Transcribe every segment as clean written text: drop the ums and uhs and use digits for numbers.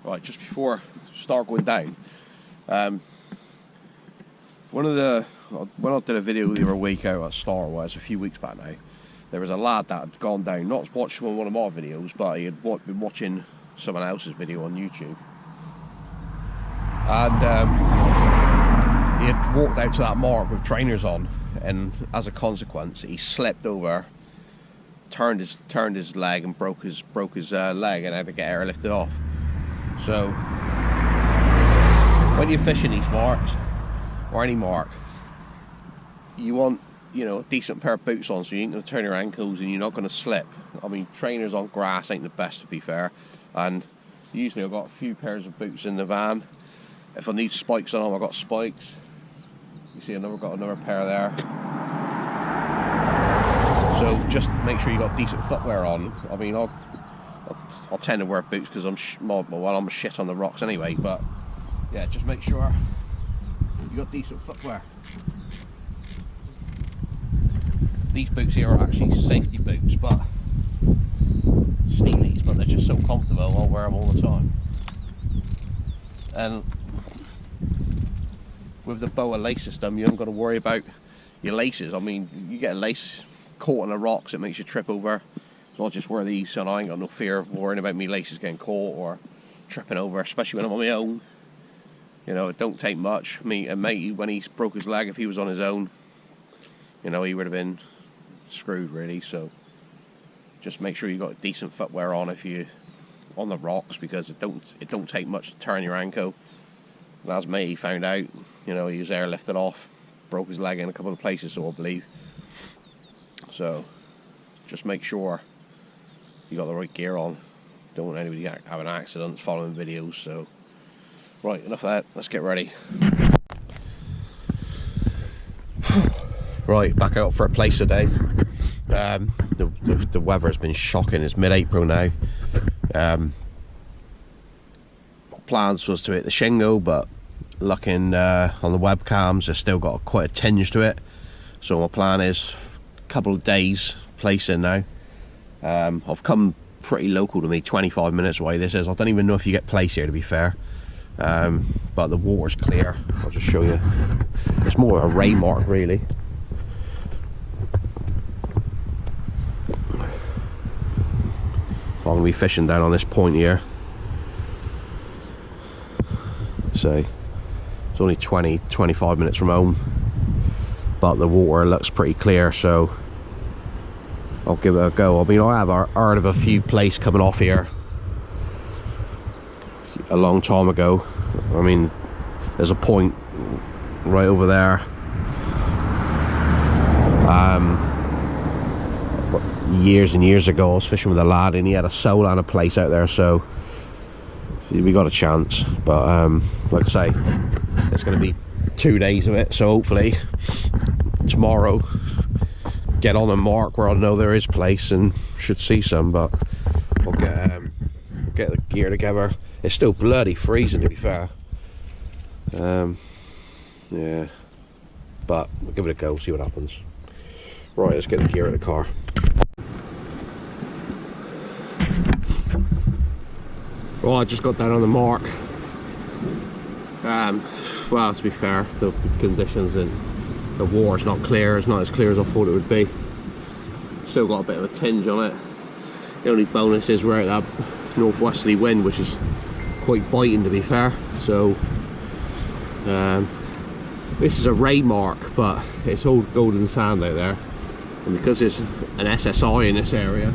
Right, just before I start going down, when I did a video the other week out at Star Wars a few weeks back now, there was a lad that had gone down, not watching one of my videos, but he had been watching someone else's video on YouTube, and he had walked out to that mark with trainers on, and as a consequence he slipped over, turned his leg and broke his leg, and had to get airlifted off. So when you're fishing these marks, or any mark, you want, a decent pair of boots on, so you ain't going to turn your ankles and you're not going to slip. I mean, trainers on grass ain't the best, to be fair, and usually I've got a few pairs of boots in the van. If I need spikes on them, I've got spikes. You see, I've got another pair there. So just make sure you got decent footwear on. I mean, I'll tend to wear boots because I'm shit on the rocks anyway, but yeah, just make sure you got decent footwear. These boots here are actually safety boots, but Steelies, but they're just so comfortable, I'll wear them all the time. And with the BOA lace system, you haven't got to worry about your laces. I mean, you get a lace caught on the rocks, it makes you trip over. So I'll just wear these, and I ain't got no fear of worrying about me laces getting caught or tripping over, especially when I'm on my own. It don't take much. A mate, when he broke his leg, if he was on his own, he would have been screwed really. So just make sure you got decent footwear on if you on the rocks, because it don't take much to turn your ankle. And as me, he found out, he was airlifted off, broke his leg in a couple of places, so I believe. So just make sure you got the right gear on. Don't want anybody having accidents following videos. So right, enough of that, let's get ready. Right, back out for a plaice today. The weather has been shocking. It's mid-April now. Plans was to hit the shingle, but looking on the webcams, it's still got quite a tinge to it. So my plan is a couple of days placing now. I've come pretty local to me, 25 minutes away this is. I don't even know if you get plaice here, to be fair. But the water's clear. I'll just show you. It's more a ray mark really. I'm going to be fishing down on this point here. So it's only 20-25 minutes from home, but the water looks pretty clear, so I'll give it a go. I mean, I have heard of a few plaice coming off here a long time ago. I mean, there's a point right over there. Years and years ago, I was fishing with a lad, and he had a sole and a plaice out there, so we got a chance. But like I say, it's going to be 2 days of it, so hopefully tomorrow get on a mark where I know there is plaice and should see some. But I'll get the gear together. It's still bloody freezing, to be fair. Yeah, but we'll give it a go, see what happens. Right, let's get the gear in the car. Well, I just got down on the mark. Well, to be fair, the conditions and the water's not clear. It's not as clear as I thought it would be. Still got a bit of a tinge on it. The only bonus is we're out that northwesterly wind, which is quite biting, to be fair. So this is a ray mark, but it's all golden sand out there, and because it's an SSI in this area,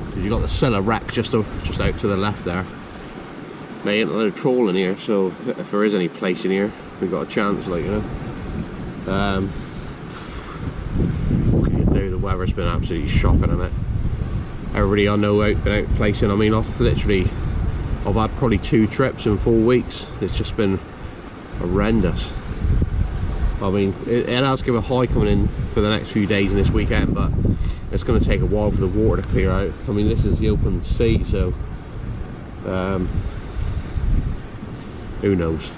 because you got the Scylla wreck just out to the left there. There ain't a lot of trolling here, so if there is any plaice in here, we've got a chance, like, what can you do? The weather's been absolutely shocking, isn't it? Everybody I know been out placing. I mean, I've had probably 2 trips in 4 weeks. It's just been horrendous. I mean, it has given a high coming in for the next few days and this weekend, but it's going to take a while for the water to clear out. I mean, this is the open sea, so who knows.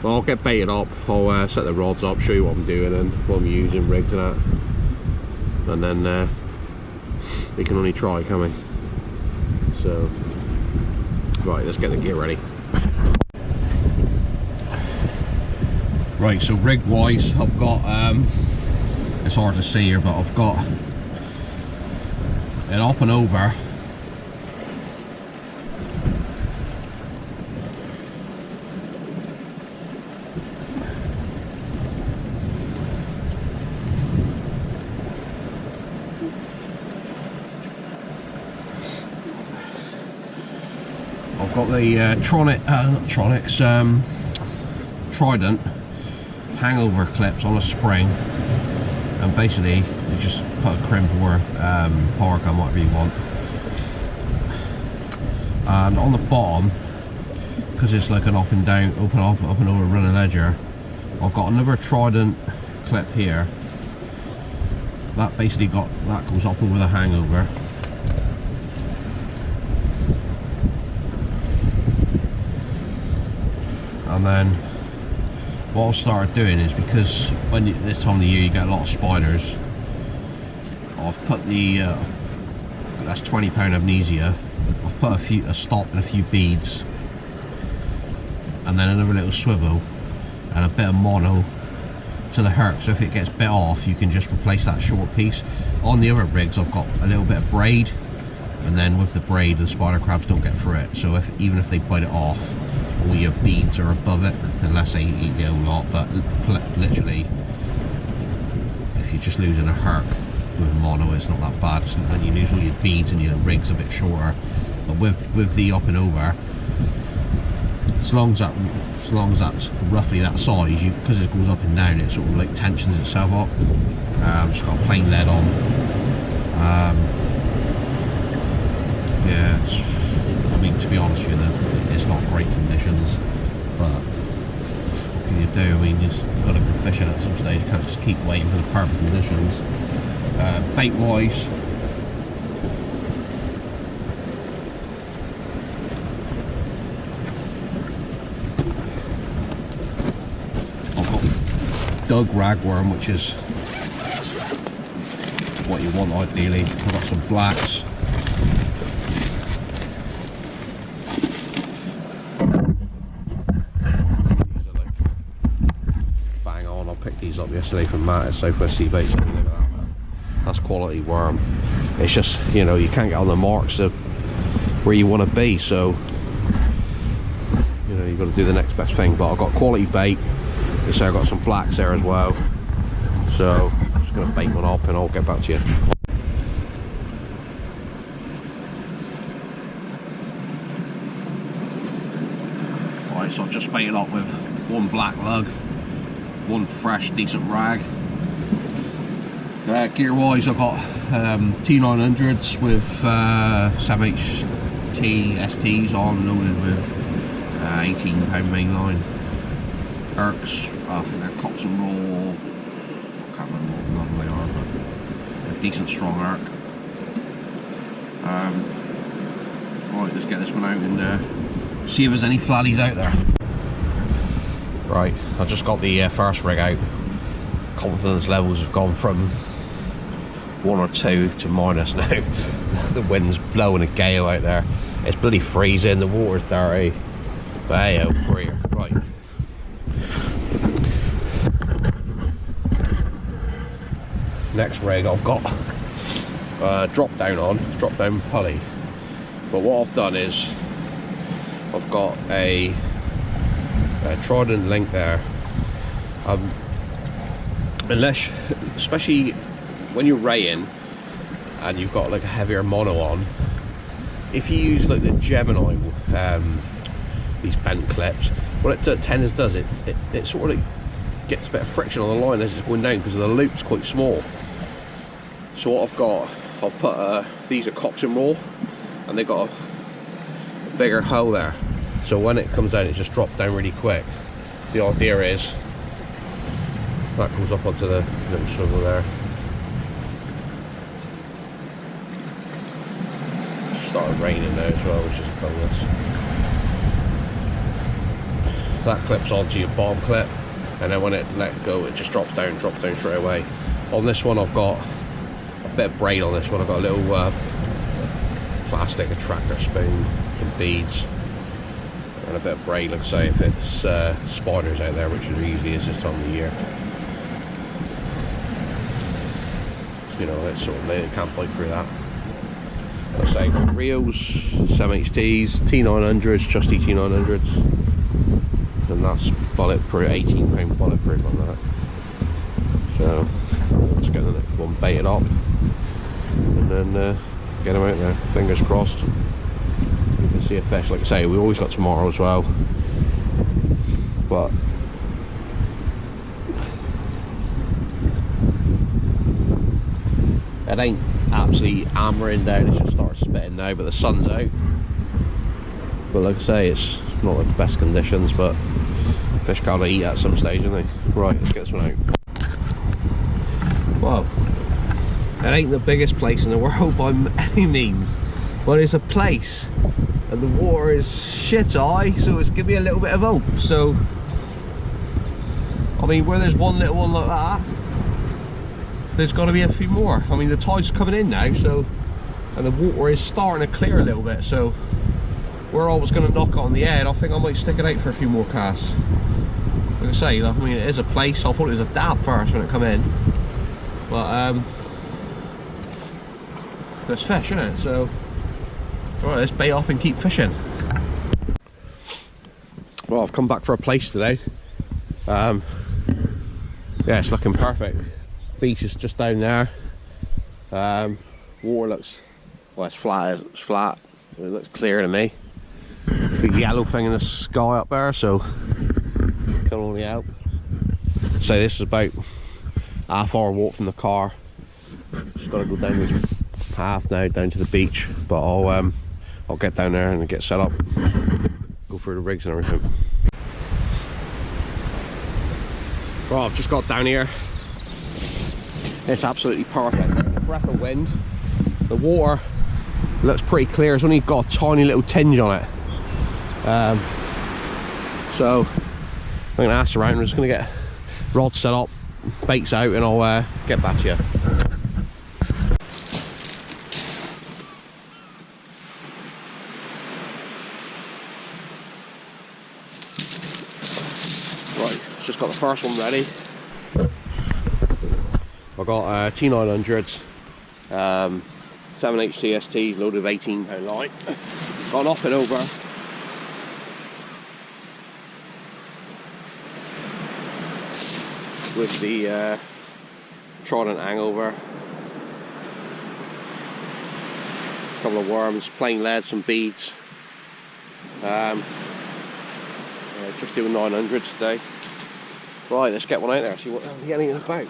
Well, I'll get baited up, I'll set the rods up, show you what I'm doing and what I'm using, rigs and that, and then we can only try, can we? So Right, let's get the gear ready. Right, so rig wise, I've got, it's hard to see here, but I've got an up and over. I've got the Trident hangover clips on a spring, and basically you just put a crimp or power gun, whatever you want, and on the bottom, because it's like an up and down, up and over running ledger, I've got another Trident clip here that basically goes up over the hangover. And then what I'll start doing is, because this time of the year you get a lot of spiders, I've put the that's 20 pound amnesia. I've put a stop and a few beads, and then another little swivel and a bit of mono to the herc, so if it gets bit off you can just replace that short piece. On the other rigs I've got a little bit of braid, and then with the braid the spider crabs don't get through it, so even if they bite it off, all your beads are above it, unless they eat the whole lot. But literally, if you're just losing a herc with mono, it's not that bad. So when you lose all your beads and your rig's a bit shorter, but with the up and over, as long as that's roughly that size, because it goes up and down, it sort of like tensions itself up. Just got a plain lead on. Yeah, I mean, to be honest with you, it's not great conditions, but what can you do? I mean, you've got to go fishing at some stage. You can't just keep waiting for the perfect conditions. Bait wise, I've got Doug ragworm, which is what you want ideally. I've got some blacks. These up yesterday from Matt at Southwest Seabait. That's quality worm. It's just, you know, you can't get on the marks of where you want to be, so you know, you've got to do the next best thing. But I've got quality bait. So I've got some blacks there as well, so I'm just going to bait one up and I'll get back to you. Alright, so I've just baited up with one black lug, one fresh decent rag. Gear wise, I've got T900s with 7HT STs on, loaded with 18 pound mainline. Irks, I think they're Cox and Roll, I can't remember what model they are, but they're decent strong irk. Right, let's get this one out and see if there's any fladdies out there. Right, I just got the first rig out. Confidence levels have gone from 1 or 2 to minus now. The wind's blowing a gale out there. It's bloody freezing, the water's dirty. But hey, oh, we're here. Right. Next rig I've got drop down pulley. But what I've done is I've got a Trident link there. Unless, especially when you're raying and you've got like a heavier mono on, if you use like the Gemini, these bent clips, what it does, it sort of gets a bit of friction on the line as it's going down because the loop's quite small. So what I've put these are Cox and Roll, and they've got a bigger hole there, so when it comes down it just drops down really quick. So the idea is that goes up onto the little swivel there. Started raining now as well, which is a bonus. That clips onto your bomb clip, and then when it let go it just drops down straight away. On this one I've got a bit of braid on this one. I've got a little plastic attractor spoon, some beads, and a bit of braid, like I say, if it's spiders out there, which it usually is this time of the year. You know, it's sort of they can't bite through that. Like I say, reels, 7HTs, T900s, trusty T900s, and that's bulletproof, 18 pound bulletproof on that. So let's get the next one baited up and then get them out there. Fingers crossed. You can see a fish. Like I say, we always got tomorrow as well, but it ain't absolutely hammering down. It's just started spitting now, but the sun's out. But like I say, it's not the best conditions, but fish gotta eat at some stage, don't they? Right, let's get this one out. Well, it ain't the biggest place in the world by any means, but it's a place, and the water is shit high, so it's giving me a little bit of hope. So, I mean, where there's one little one like that, there's got to be a few more. I mean, the tide's coming in now, so, and the water is starting to clear a little bit, so where I was going to knock it on the head, I think I might stick it out for a few more casts. Like I say, I mean, it is a place. I thought it was a dab first when it come in, but there's fish in it, so right, let's bait up and keep fishing. Well, I've come back for a plaice today. Yeah, it's looking perfect. Beach is just down there. Water looks, well, it's flat. It's flat. It looks clear to me. Big yellow thing in the sky up there, so can only help. So this is about half-hour walk from the car. Just got to go down this path now down to the beach, but I'll get down there and get set up, go through the rigs and everything. Well, I've just got down here. It's absolutely perfect. A breath of wind. The water looks pretty clear. It's only got a tiny little tinge on it. So I'm going to ask around. I'm just going to get rods set up, baits out, and I'll get back to you. Right, just got the first one ready. I've got T900s, 7HTST, loaded of 18-pound line. Gone off and over. With the trident hangover. A couple of worms, plain lead, some beads. Just doing 900s today. Right, let's get one out there, see what the hell is about.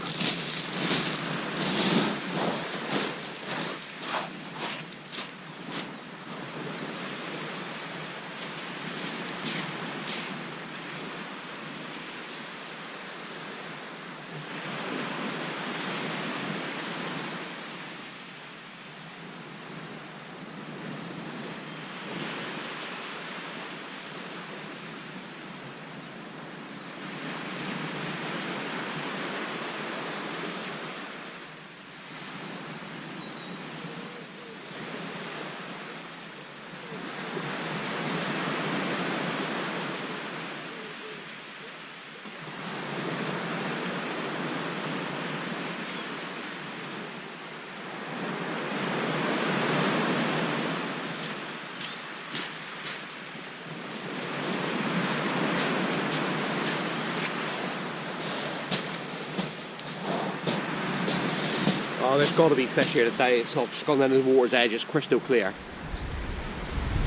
Oh, there's got to be fish here today. It's just gone down to the water's edge, it's crystal clear.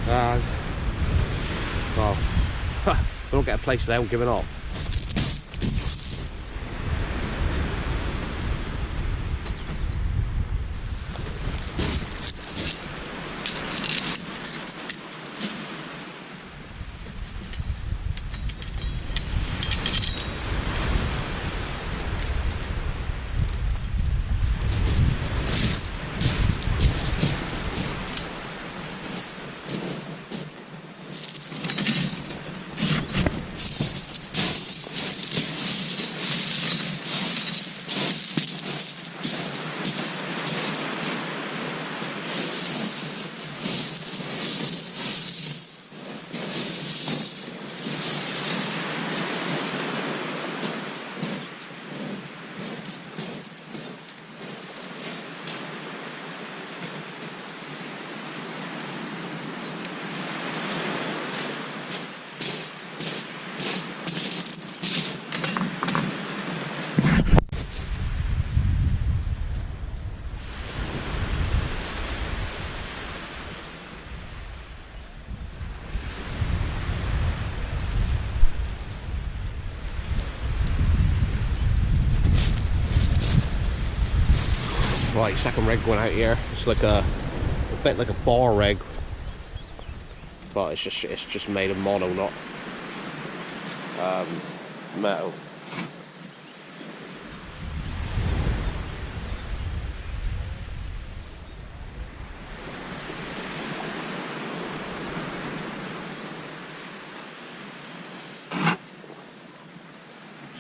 Well, if I don't get a place today, I'm giving up. Right, second rig going out here. It's like a bit like a bar rig, but it's just made of mono, not metal.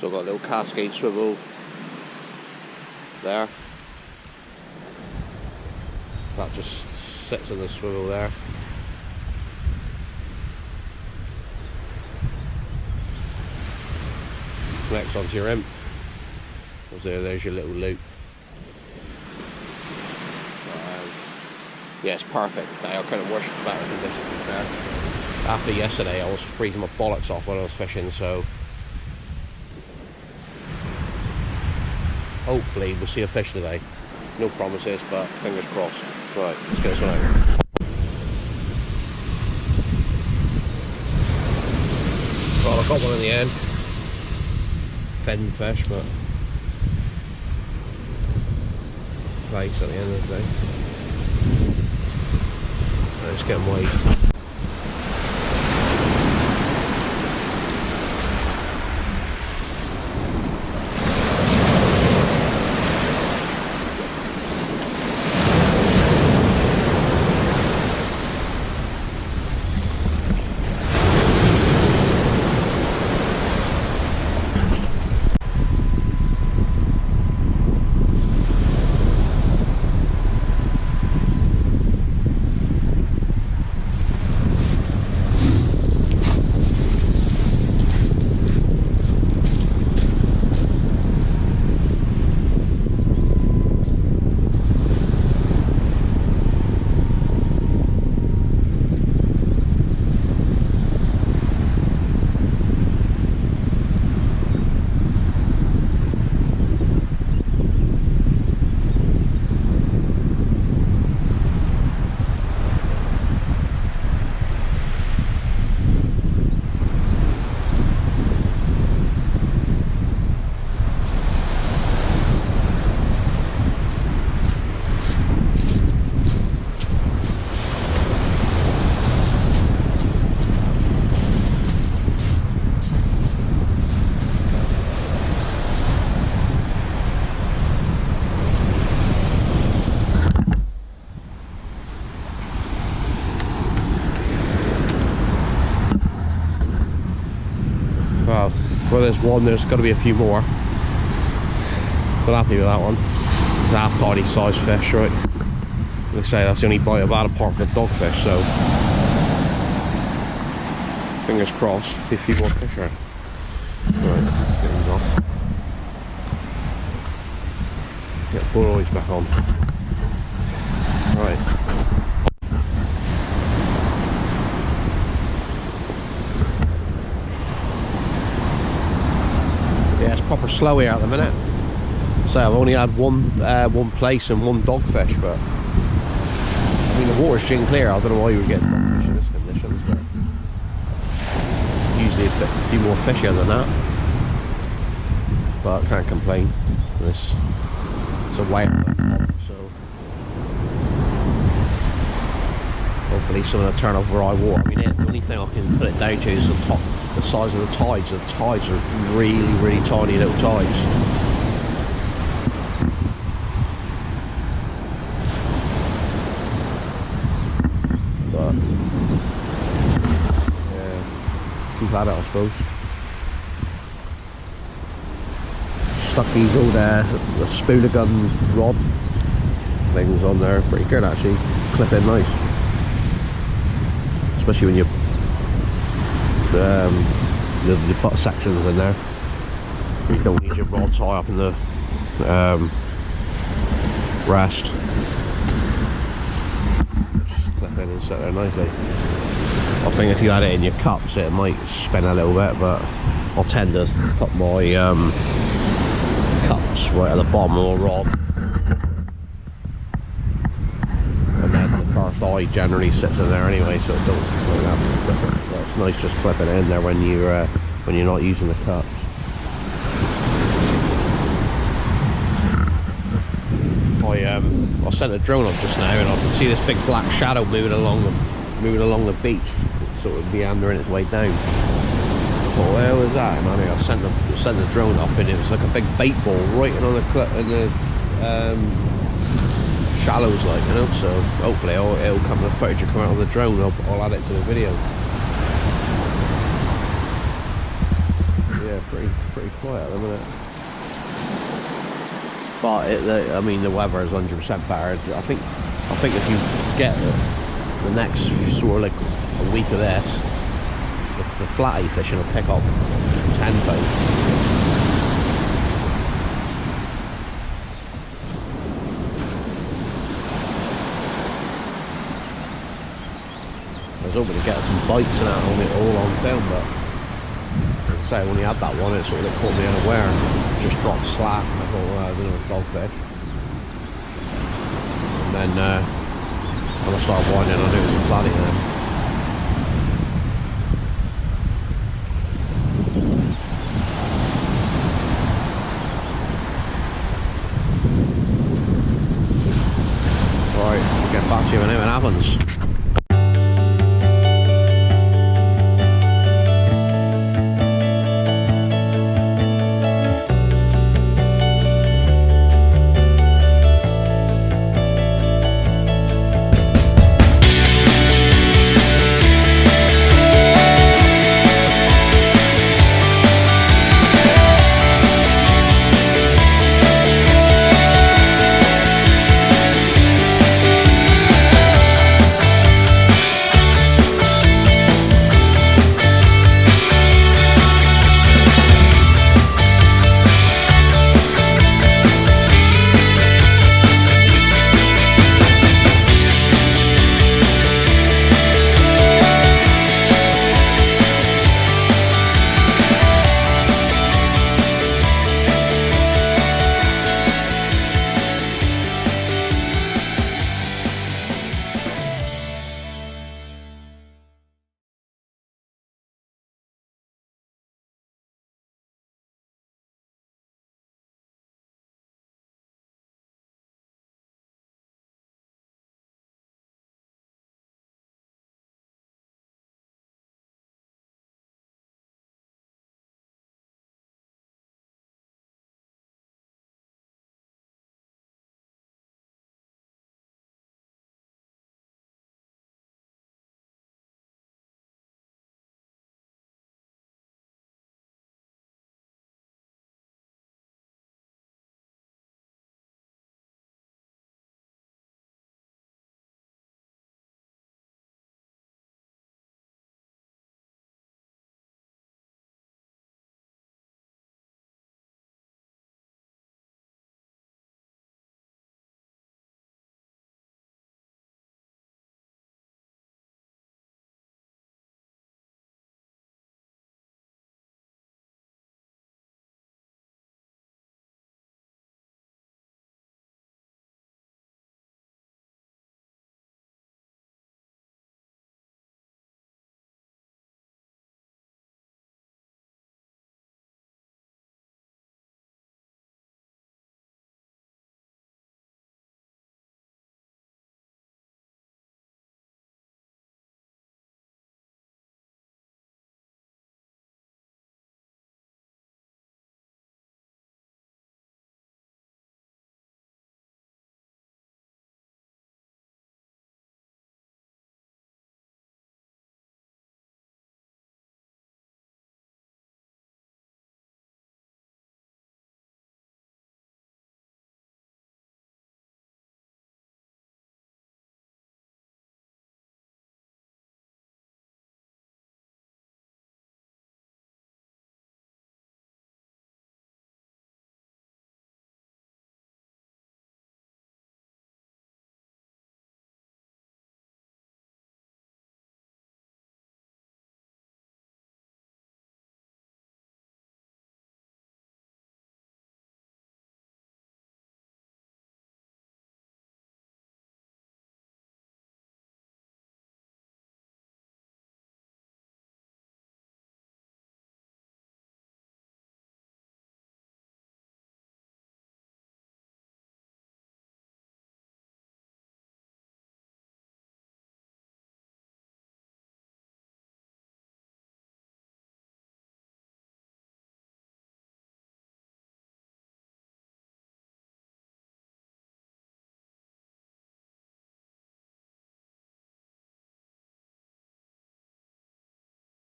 So I've got a little cascade swivel there. That just sits in the swivel there. Connects onto your imp. There's your little loop. Yeah, it's perfect. I kind of wish better conditions there. After yesterday, I was freezing my bollocks off when I was fishing, so hopefully we'll see a fish today. No promises, but fingers crossed. Right, let's get this one out. Well, I got one in the end. Fin fish, but plaice at the end of the day. Let's get them weighed. Well, there's one, there's got to be a few more. But happy with that one. It's a half tidy size fish, right? Like I say, that's the only bite I've had apart from the dogfish, so fingers crossed, be a few more fish out. Right, let's get these off. Get the buoys back on. Right. Yeah, it's proper slow here at the minute. So I've only had one plaice and one dogfish, but I mean the water's string clear. I don't know why you would get dogfish in this conditions, but usually a few more fishier than that. But I can't complain. It's a whale, so hopefully someone will turn up where I water. I mean, the only thing I can put it down to is the size of the tides. The tides are really, really tiny little tides. But yeah, keep at it, I suppose. Stuck these old the spooler gun rod things on there, pretty good actually. Clip in nice, especially when you the butt sections in there. You don't need your rod tie up in the rest. Just clip in and sit there nicely. I think if you had it in your cups it might spin a little bit, but I'll tend to put my cups right at the bottom of the rod, and then the first eye generally sits in there anyway, so it don't like that. So it's nice just clipping it in there when you're not using the cups. I I sent a drone up just now, and I can see this big black shadow moving along the beach, sort of meandering its way down. Well, where was that? And I sent the drone up, and it was like a big bait ball right in on the shallows, like, you know. So hopefully it'll come, the footage will come out on the drone. I'll add it to the video. Yeah, pretty quiet at the minute. But I mean, the weather is 100% better. I think if you get the next sort of like a week of this, the flatty fishing will pick up tenfold. I was hoping to get some bites and that on it all on film, but I'd say I only had that one. It sort of caught me unaware and just dropped slack, and I thought, well, I don't know, a dogfish. And then when I started winding, I knew it was a platy then.